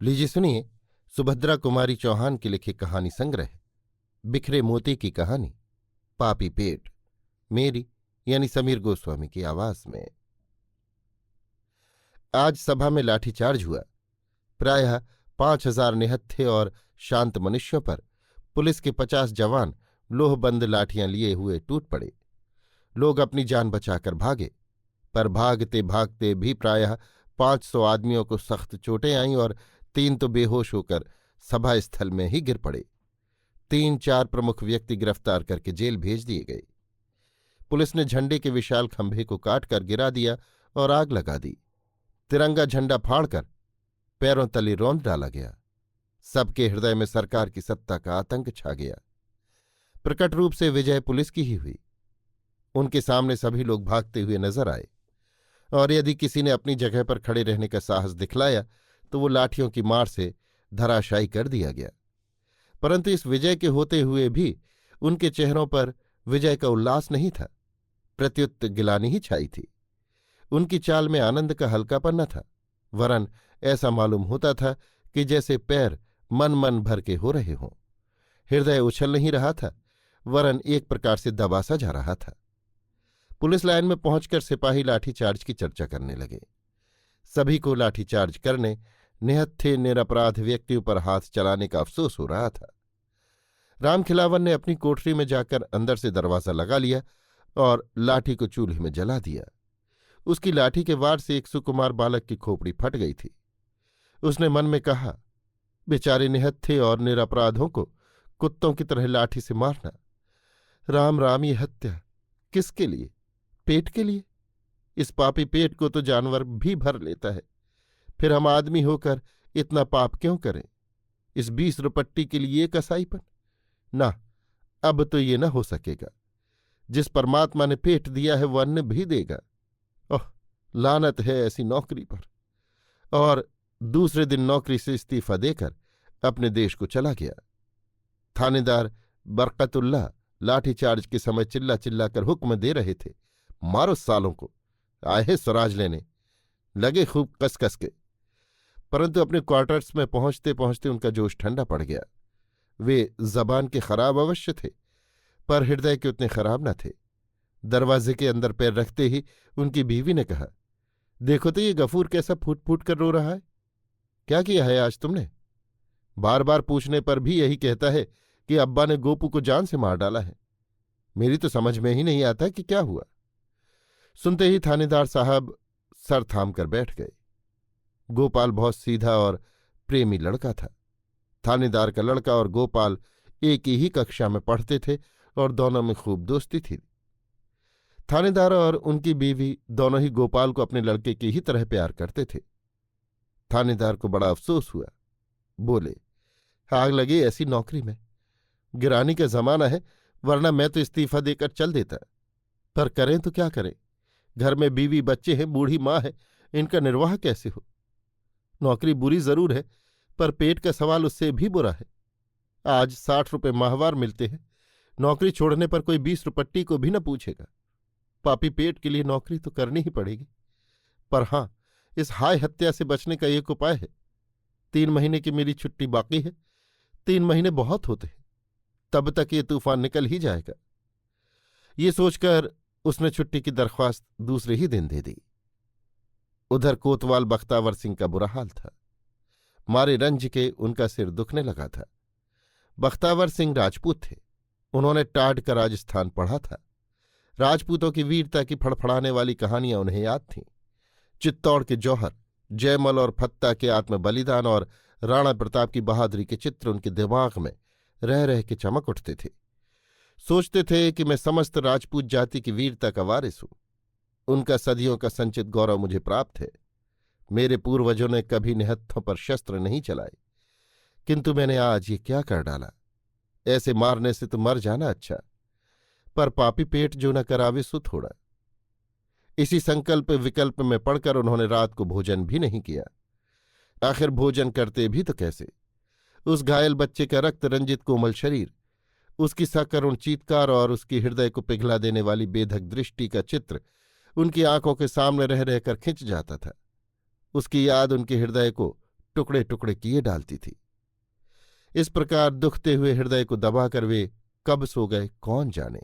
लीजिए सुनिए सुभद्रा कुमारी चौहान के लिखे कहानी संग्रह बिखरे मोती की कहानी पापी पेट, मेरी यानी समीर गोस्वामी की आवाज में। आज सभा में लाठीचार्ज हुआ। प्रायः 5,000 निहत्थे और शांत मनुष्यों पर पुलिस के 50 जवान लोहबंद लाठियां लिए हुए टूट पड़े। लोग अपनी जान बचाकर भागे, पर भागते भागते भी प्रायः 500 आदमियों को सख्त चोटें आईं और 3 तो बेहोश होकर सभा स्थल में ही गिर पड़े। 3-4 प्रमुख व्यक्ति गिरफ्तार करके जेल भेज दिए गए। पुलिस ने झंडे के विशाल खंभे को काटकर गिरा दिया और आग लगा दी। तिरंगा झंडा फाड़कर पैरों तले रौंद डाला गया। सबके हृदय में सरकार की सत्ता का आतंक छा गया। प्रकट रूप से विजय पुलिस की ही हुई। उनके सामने सभी लोग भागते हुए नजर आए, और यदि किसी ने अपनी जगह पर खड़े रहने का साहस दिखलाया तो वो लाठियों की मार से धराशायी कर दिया गया। परंतु इस विजय के होते हुए भी उनके चेहरों पर विजय का उल्लास नहीं था, प्रत्युत गिलानी ही छाई थी। उनकी चाल में आनंद का हल्कापन न था, वरन ऐसा मालूम होता था कि जैसे पैर मन मन भर के हो रहे हों। हृदय उछल नहीं रहा था, वरन एक प्रकार से दबासा जा रहा था। पुलिस लाइन में पहुंचकर सिपाही लाठीचार्ज की चर्चा करने लगे। सभी को लाठीचार्ज करने, निहत्थे निरपराध व्यक्तियों पर हाथ चलाने का अफसोस हो रहा था। रामखिलावन ने अपनी कोठरी में जाकर अंदर से दरवाज़ा लगा लिया और लाठी को चूल्हे में जला दिया। उसकी लाठी के वार से एक सुकुमार बालक की खोपड़ी फट गई थी। उसने मन में कहा, बेचारे निहत्थे और निरपराधों को कुत्तों की तरह लाठी से मारना। राम राम, ये हत्या किसके लिए? पेट के लिए? इस पापी पेट को तो जानवर भी भर लेता है, फिर हम आदमी होकर इतना पाप क्यों करें? इस 20 रुपट्टी के लिए ये कसाईपन? ना, अब तो ये न हो सकेगा। जिस परमात्मा ने पेट दिया है वो अन्न भी देगा। ओह, लानत है ऐसी नौकरी पर। और दूसरे दिन नौकरी से इस्तीफा देकर अपने देश को चला गया। थानेदार बरकतुल्लाह लाठीचार्ज के समय चिल्ला चिल्ला कर हुक्म दे रहे थे, मारो सालों को, आए हैं स्वराज लेने। लगे खूब कस के, परंतु अपने क्वार्टर्स में पहुंचते पहुंचते उनका जोश ठंडा पड़ गया। वे जबान के खराब अवश्य थे, पर हृदय के उतने खराब न थे। दरवाजे के अंदर पैर रखते ही उनकी बीवी ने कहा, देखो तो ये गफूर कैसा फूट फूट कर रो रहा है। क्या किया है आज तुमने? बार बार पूछने पर भी यही कहता है कि अब्बा ने गोपू को जान से मार डाला है। मेरी तो समझ में ही नहीं आता कि क्या हुआ। सुनते ही थानेदार साहब सर थाम कर बैठ गए। गोपाल बहुत सीधा और प्रेमी लड़का था। थानेदार का लड़का और गोपाल एक ही कक्षा में पढ़ते थे और दोनों में खूब दोस्ती थी। थानेदार और उनकी बीवी दोनों ही गोपाल को अपने लड़के की ही तरह प्यार करते थे। थानेदार को बड़ा अफसोस हुआ। बोले, आग लगी ऐसी नौकरी में। गिरानी का जमाना है, वरना मैं तो इस्तीफा देकर चल देता। पर करें तो क्या करें? घर में बीवी बच्चे हैं, बूढ़ी माँ है, इनका निर्वाह कैसे हो? नौकरी बुरी जरूर है, पर पेट का सवाल उससे भी बुरा है। आज 60 रुपये माहवार मिलते हैं। नौकरी छोड़ने पर कोई 20 रुपट्टी को भी न पूछेगा। पापी पेट के लिए नौकरी तो करनी ही पड़ेगी। पर हां, इस हाय हत्या से बचने का एक उपाय है। 3 महीने की मेरी छुट्टी बाकी है। 3 महीने बहुत होते हैं, तब तक ये तूफान निकल ही जाएगा। ये सोचकर उसने छुट्टी की दरख्वास्त दूसरे ही दिन दे दी। उधर कोतवाल बख्तावर सिंह का बुरा हाल था। मारे रंज के उनका सिर दुखने लगा था। बख्तावर सिंह राजपूत थे। उन्होंने टाढ़ का राजस्थान पढ़ा था। राजपूतों की वीरता की फड़फड़ाने वाली कहानियां उन्हें याद थीं। चित्तौड़ के जौहर, जयमल और फत्ता के आत्म बलिदान और राणा प्रताप की बहादुरी के चित्र उनके दिमाग में रह रह के चमक उठते थे। सोचते थे कि मैं समस्त राजपूत जाति की वीरता का वारिस हूं। उनका सदियों का संचित गौरव मुझे प्राप्त है। मेरे पूर्वजों ने कभी निहत्थों पर शस्त्र नहीं चलाए, किंतु मैंने आज ये क्या कर डाला। ऐसे मारने से तो मर जाना अच्छा, पर पापी पेट जो न करावे सो थोड़ा। इसी संकल्प विकल्प में पड़कर उन्होंने रात को भोजन भी नहीं किया। आखिर भोजन करते भी तो कैसे? उस घायल बच्चे का रक्त रंजित कोमल शरीर, उसकी सकरुण चीत्कार और उसकी हृदय को पिघला देने वाली बेधक दृष्टि का चित्र उनकी आंखों के सामने रह रहकर खिंच जाता था। उसकी याद उनके हृदय को टुकड़े टुकड़े किए डालती थी। इस प्रकार दुखते हुए हृदय को दबाकर वे कब सो गए कौन जाने।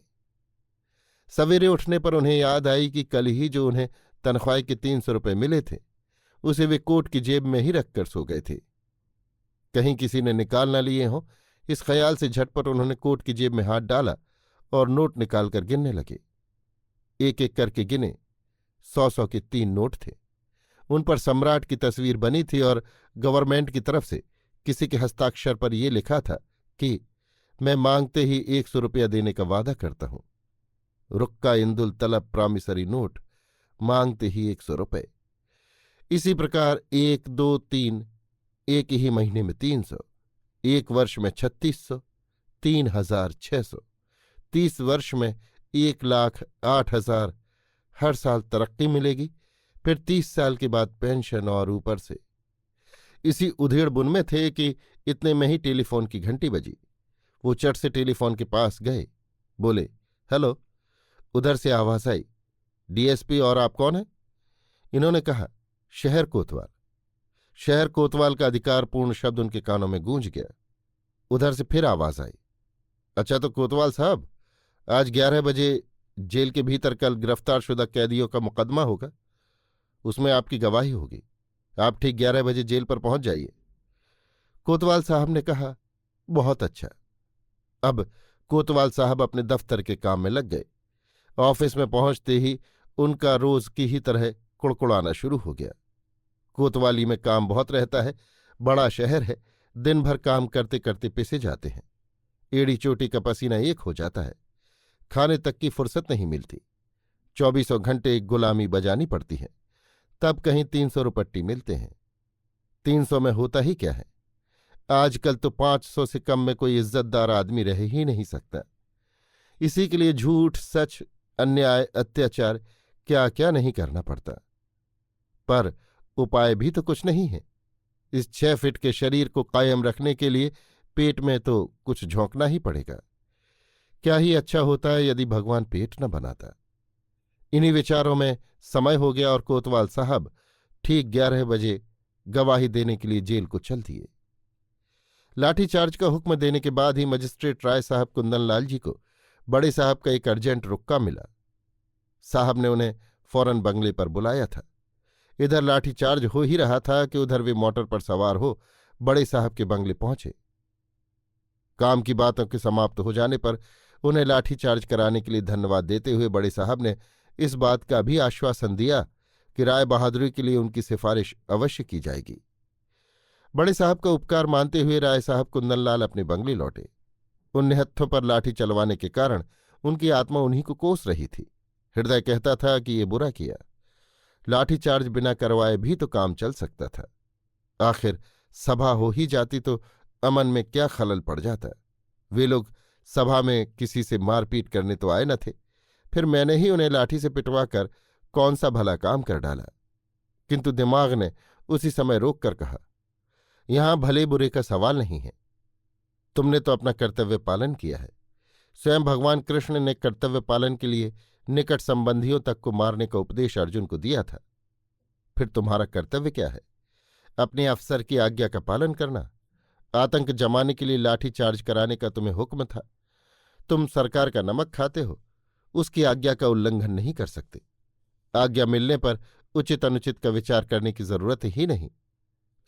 सवेरे उठने पर उन्हें याद आई कि कल ही जो उन्हें तनख्वाह के 300 रुपये मिले थे उसे वे कोट की जेब में ही रखकर सो गए थे। कहीं किसी ने निकाल न लिए हों, इस ख्याल से झटपट उन्होंने कोट की जेब में हाथ डाला और नोट निकालकर गिनने लगे। एक एक करके गिने। 100-100 के 3 नोट थे। उन पर सम्राट की तस्वीर बनी थी और गवर्नमेंट की तरफ से किसी के हस्ताक्षर पर यह लिखा था कि मैं मांगते ही 100 रुपया देने का वादा करता हूं। रुक्का इंदुल तलब प्रॉमिसरी नोट, मांगते ही 100 रुपये। इसी प्रकार 1, 2, 3, एक ही महीने में 300, एक वर्ष में 3600, 3600, 30 वर्ष में 1,08,000। हर साल तरक्की मिलेगी, फिर 30 साल के बाद पेंशन और ऊपर से। इसी उधेड़ बुन में थे कि इतने में ही टेलीफोन की घंटी बजी। वो चट से टेलीफोन के पास गए, बोले, हेलो। उधर से आवाज आई, डीएसपी, और आप कौन हैं? इन्होंने कहा, शहर कोतवाल। शहर कोतवाल का अधिकारपूर्ण शब्द उनके कानों में गूंज गया। उधर से फिर आवाज आई, अच्छा तो कोतवाल साहब, आज 11 बजे जेल के भीतर कल गिरफ्तारशुदा कैदियों का मुकदमा होगा, उसमें आपकी गवाही होगी। आप ठीक 11 बजे जेल पर पहुंच जाइए। कोतवाल साहब ने कहा, बहुत अच्छा। अब कोतवाल साहब अपने दफ्तर के काम में लग गए। ऑफिस में पहुंचते ही उनका रोज की ही तरह कुड़कुड़ाना शुरू हो गया। कोतवाली में काम बहुत रहता है, बड़ा शहर है, दिन भर काम करते करते पिसे जाते हैं। एड़ी चोटी का पसीना एक हो जाता है, खाने तक की फुर्सत नहीं मिलती। 24 घंटे गुलामी बजानी पड़ती है, तब कहीं 300 रुपट्टी मिलते हैं। 300 में होता ही क्या है, आजकल तो 500 से कम में कोई इज्जतदार आदमी रह ही नहीं सकता। इसी के लिए झूठ, सच, अन्याय, अत्याचार क्या क्या नहीं करना पड़ता। पर उपाय भी तो कुछ नहीं है। इस 6 फीट के शरीर को कायम रखने के लिए पेट में तो कुछ झोंकना ही पड़ेगा। क्या ही अच्छा होता है यदि भगवान पेट न बनाता। इन्हीं विचारों में समय हो गया और कोतवाल साहब ठीक 11 बजे गवाही देने के लिए जेल को चल दिए। लाठीचार्ज का हुक्म देने के बाद ही मजिस्ट्रेट राय साहब कुंदनलाल जी को बड़े साहब का एक अर्जेंट रुक्का मिला। साहब ने उन्हें फौरन बंगले पर बुलाया था। इधर लाठीचार्ज हो ही रहा था कि उधर वे मोटर पर सवार हो बड़े साहब के बंगले पहुंचे। काम की बातों के समाप्त हो जाने पर उन्हें लाठीचार्ज कराने के लिए धन्यवाद देते हुए बड़े साहब ने इस बात का भी आश्वासन दिया कि राय बहादुरी के लिए उनकी सिफारिश अवश्य की जाएगी। बड़े साहब का उपकार मानते हुए राय साहब कुंदनलाल अपने बंगले लौटे। उन निहत्थों पर लाठी चलवाने के कारण उनकी आत्मा उन्हीं को कोस रही थी। हृदय कहता था कि ये बुरा किया। लाठीचार्ज बिना करवाए भी तो काम चल सकता था। आखिर सभा हो ही जाती तो अमन में क्या खलल पड़ जाता। वे लोग सभा में किसी से मारपीट करने तो आए न थे, फिर मैंने ही उन्हें लाठी से पिटवाकर कौन सा भला काम कर डाला। किंतु दिमाग ने उसी समय रोक कर कहा, यहां भले बुरे का सवाल नहीं है। तुमने तो अपना कर्तव्य पालन किया है। स्वयं भगवान कृष्ण ने कर्तव्य पालन के लिए निकट संबंधियों तक को मारने का उपदेश अर्जुन को दिया था। फिर तुम्हारा कर्तव्य क्या है? अपने अफसर की आज्ञा का पालन करना। आतंक जमाने के लिए लाठी चार्ज कराने का तुम्हें हुक्म था। तुम सरकार का नमक खाते हो, उसकी आज्ञा का उल्लंघन नहीं कर सकते। आज्ञा मिलने पर उचित अनुचित का विचार करने की जरूरत ही नहीं।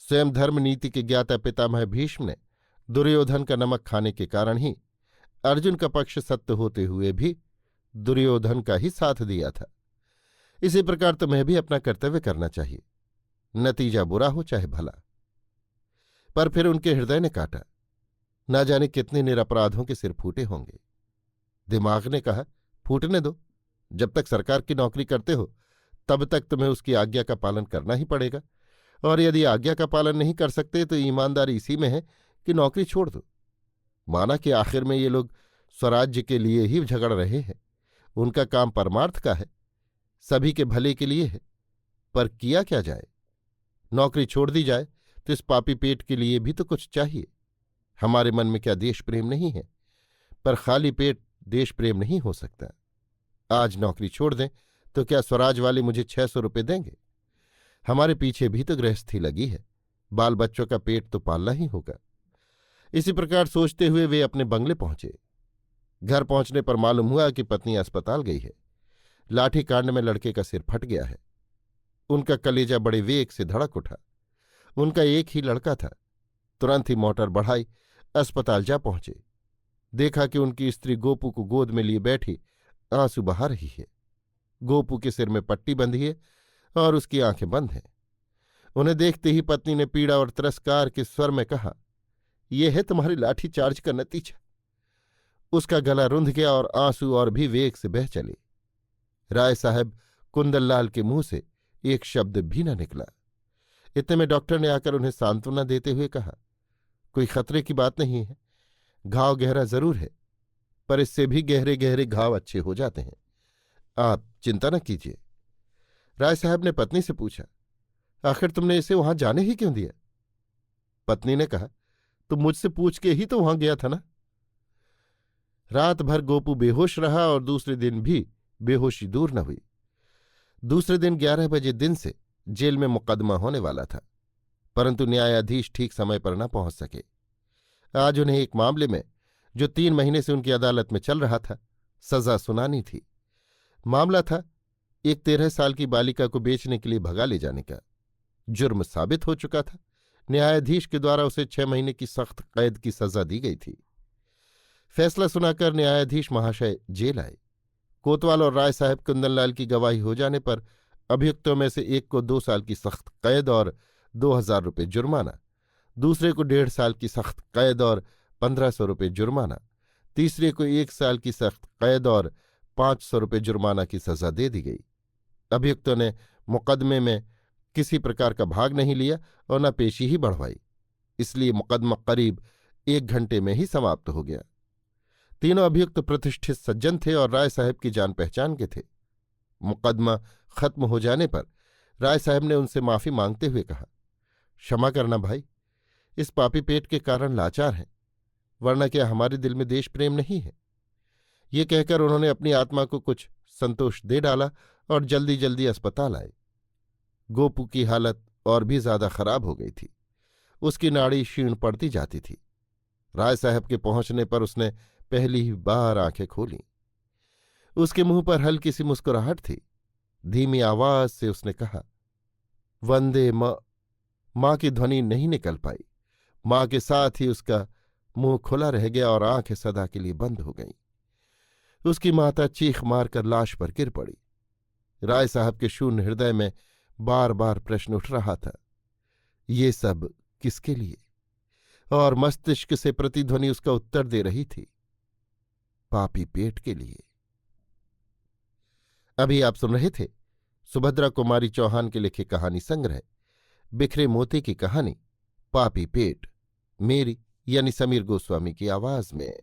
स्वयं धर्म नीति के ज्ञाता पितामह भीष्म ने दुर्योधन का नमक खाने के कारण ही अर्जुन का पक्ष सत्य होते हुए भी दुर्योधन का ही साथ दिया था। इसी प्रकार तुम्हें भी अपना कर्तव्य करना चाहिए, नतीजा बुरा हो चाहे भला। पर फिर उनके हृदय ने काटा। ना जाने कितने निरपराधों के सिर फूटे होंगे। दिमाग ने कहा, फूटने दो। जब तक सरकार की नौकरी करते हो तब तक तुम्हें उसकी आज्ञा का पालन करना ही पड़ेगा, और यदि आज्ञा का पालन नहीं कर सकते तो ईमानदारी इसी में है कि नौकरी छोड़ दो। माना कि आखिर में ये लोग स्वराज्य के लिए ही झगड़ रहे हैं, उनका काम परमार्थ का है, सभी के भले के लिए है, पर किया क्या जाए? नौकरी छोड़ दी जाए तो इस पापी पेट के लिए भी तो कुछ चाहिए। हमारे मन में क्या देश प्रेम नहीं है? पर खाली पेट देश प्रेम नहीं हो सकता। आज नौकरी छोड़ दें तो क्या स्वराज वाले मुझे 600 रुपये देंगे? हमारे पीछे भी तो गृहस्थी लगी है, बाल बच्चों का पेट तो पालना ही होगा। इसी प्रकार सोचते हुए वे अपने बंगले पहुंचे। घर पहुंचने पर मालूम हुआ कि पत्नी अस्पताल गई है। लाठी कांड में लड़के का सिर फट गया है। उनका कलेजा बड़े वेग से धड़क उठा। उनका एक ही लड़का था। तुरंत ही मोटर बढ़ाई, अस्पताल जा पहुंचे। देखा कि उनकी स्त्री गोपू को गोद में लिए बैठी आंसू बहा रही है। गोपू के सिर में पट्टी बंधी है और उसकी आंखें बंद हैं। उन्हें देखते ही पत्नी ने पीड़ा और तिरस्कार के स्वर में कहा, यह है तुम्हारी लाठी चार्ज का नतीजा। उसका गला रुंध गया और आंसू और भी वेग से बह चले। राय साहब कुंदनलाल के मुंह से एक शब्द भी न निकला। इतने में डॉक्टर ने आकर उन्हें सांत्वना देते हुए कहा, कोई खतरे की बात नहीं है। घाव गहरा जरूर है, पर इससे भी गहरे गहरे घाव अच्छे हो जाते हैं। आप चिंता न कीजिए। राय साहब ने पत्नी से पूछा, आखिर तुमने इसे वहां जाने ही क्यों दिया? पत्नी ने कहा, तुम मुझसे पूछ के ही तो वहां गया था ना। रात भर गोपू बेहोश रहा और दूसरे दिन भी बेहोशी दूर न हुई। दूसरे दिन 11 बजे दिन से जेल में मुकदमा होने वाला था, परंतु न्यायाधीश ठीक समय पर न पहुंच सके। आज उन्हें एक मामले में, जो 3 महीने से उनकी अदालत में चल रहा था, सजा सुनानी थी। मामला था एक 13 साल की बालिका को बेचने के लिए भगा ले जाने का। जुर्म साबित हो चुका था। न्यायाधीश के द्वारा उसे 6 महीने की सख्त कैद की सजा दी गई थी। फैसला सुनाकर न्यायाधीश महाशय जेल आए। कोतवाल और राय साहब कुंदनलाल की गवाही हो जाने पर अभियुक्तों में से एक को 2 साल की सख्त कैद और 2000 रुपये जुर्माना, दूसरे को 1.5 साल की सख्त कैद और 1500 रुपये जुर्माना, तीसरे को 1 साल की सख्त कैद और 500 रुपये जुर्माना की सजा दे दी गई। अभियुक्तों ने मुकदमे में किसी प्रकार का भाग नहीं लिया और न पेशी ही बढ़वाई, इसलिए मुकदमा करीब 1 घंटे में ही समाप्त हो गया। तीनों अभियुक्त प्रतिष्ठित सज्जन थे और राय साहब की जान पहचान के थे। मुकदमा खत्म हो जाने पर राय साहब ने उनसे माफी मांगते हुए कहा, क्षमा करना भाई, इस पापी पेट के कारण लाचार हैं, वरना क्या हमारे दिल में देश प्रेम नहीं है। ये कहकर उन्होंने अपनी आत्मा को कुछ संतोष दे डाला और जल्दी जल्दी अस्पताल आए। गोपू की हालत और भी ज्यादा खराब हो गई थी। उसकी नाड़ी क्षीण पड़ती जाती थी। राय साहब के पहुंचने पर उसने पहली ही बार आंखें खोलीं। उसके मुंह पर हल्की सी मुस्कुराहट थी। धीमी आवाज से उसने कहा, वंदे मां की ध्वनि नहीं निकल पाई। मां के साथ ही उसका मुंह खुला रह गया और आंखें सदा के लिए बंद हो गईं। उसकी माता चीख मारकर लाश पर गिर पड़ी। राय साहब के शून्य हृदय में बार बार प्रश्न उठ रहा था, ये सब किसके लिए? और मस्तिष्क से प्रतिध्वनि उसका उत्तर दे रही थी, पापी पेट के लिए। अभी आप सुन रहे थे सुभद्रा कुमारी चौहान के लिखे कहानी संग्रह बिखरे मोती की कहानी पापी पेट, मेरी यानी समीर गोस्वामी की आवाज में।